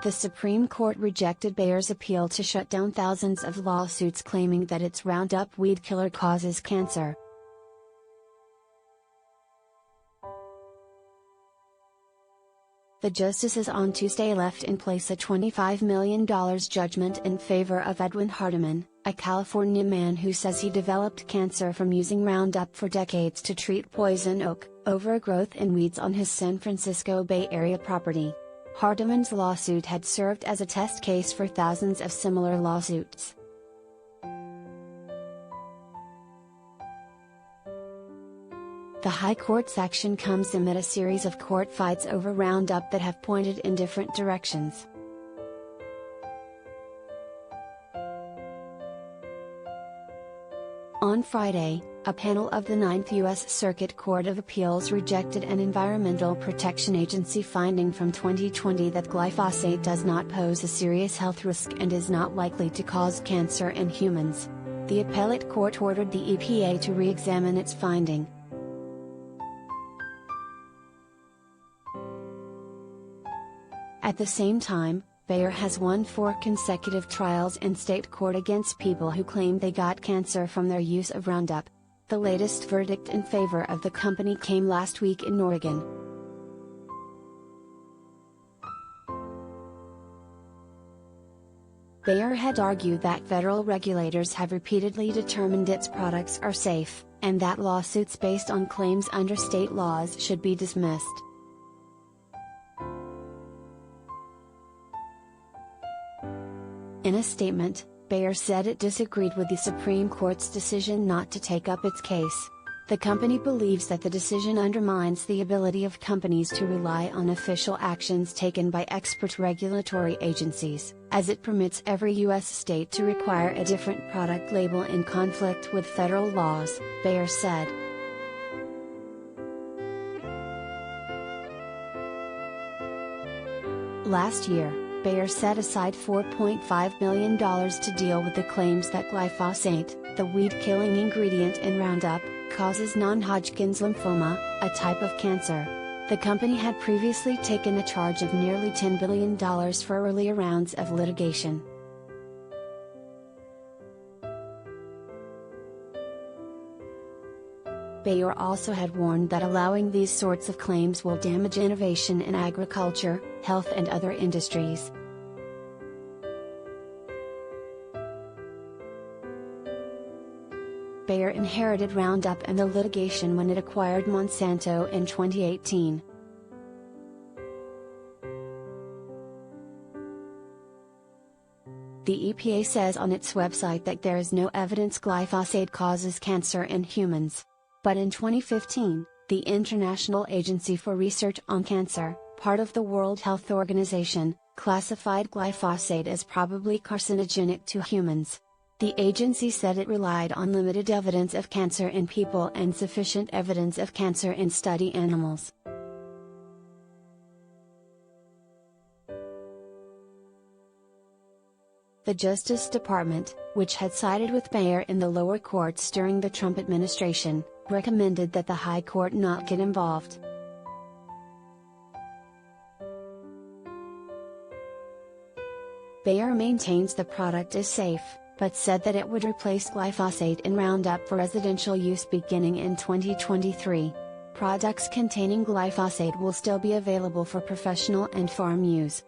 The Supreme Court rejected Bayer's appeal to shut down thousands of lawsuits claiming that its Roundup weed killer causes cancer. The justices on Tuesday left in place a $25 million judgment in favor of Edwin Hardeman, a California man who says he developed cancer from using Roundup for decades to treat poison oak, overgrowth and weeds on his San Francisco Bay Area property. Hardeman's lawsuit had served as a test case for thousands of similar lawsuits. The High Court's action comes amid a series of court fights over Roundup that have pointed in different directions. On Friday, a panel of the Ninth U.S. Circuit Court of Appeals rejected an Environmental Protection Agency finding from 2020 that glyphosate does not pose a serious health risk and is not likely to cause cancer in humans. The appellate court ordered the EPA to re-examine its finding. At the same time, Bayer has won 4 consecutive trials in state court against people who claim they got cancer from their use of Roundup. The latest verdict in favor of the company came last week in Oregon. Bayer had argued that federal regulators have repeatedly determined its products are safe, and that lawsuits based on claims under state laws should be dismissed. In a statement, Bayer said it disagreed with the Supreme Court's decision not to take up its case. The company believes that the decision undermines the ability of companies to rely on official actions taken by expert regulatory agencies, as it permits every U.S. state to require a different product label in conflict with federal laws, Bayer said. Last year, Bayer set aside $4.5 million to deal with the claims that glyphosate, the weed-killing ingredient in Roundup, causes non-Hodgkin's lymphoma, a type of cancer. The company had previously taken a charge of nearly $10 billion for earlier rounds of litigation. Bayer also had warned that allowing these sorts of claims will damage innovation in agriculture, health and other industries. Bayer inherited Roundup and the litigation when it acquired Monsanto in 2018. The EPA says on its website that there is no evidence glyphosate causes cancer in humans. But in 2015, the International Agency for Research on Cancer, part of the World Health Organization, classified glyphosate as probably carcinogenic to humans. The agency said it relied on limited evidence of cancer in people and sufficient evidence of cancer in study animals. The Justice Department, which had sided with Bayer in the lower courts during the Trump administration, recommended that the High Court not get involved. Bayer maintains the product is safe, but said that it would replace glyphosate in Roundup for residential use beginning in 2023. Products containing glyphosate will still be available for professional and farm use.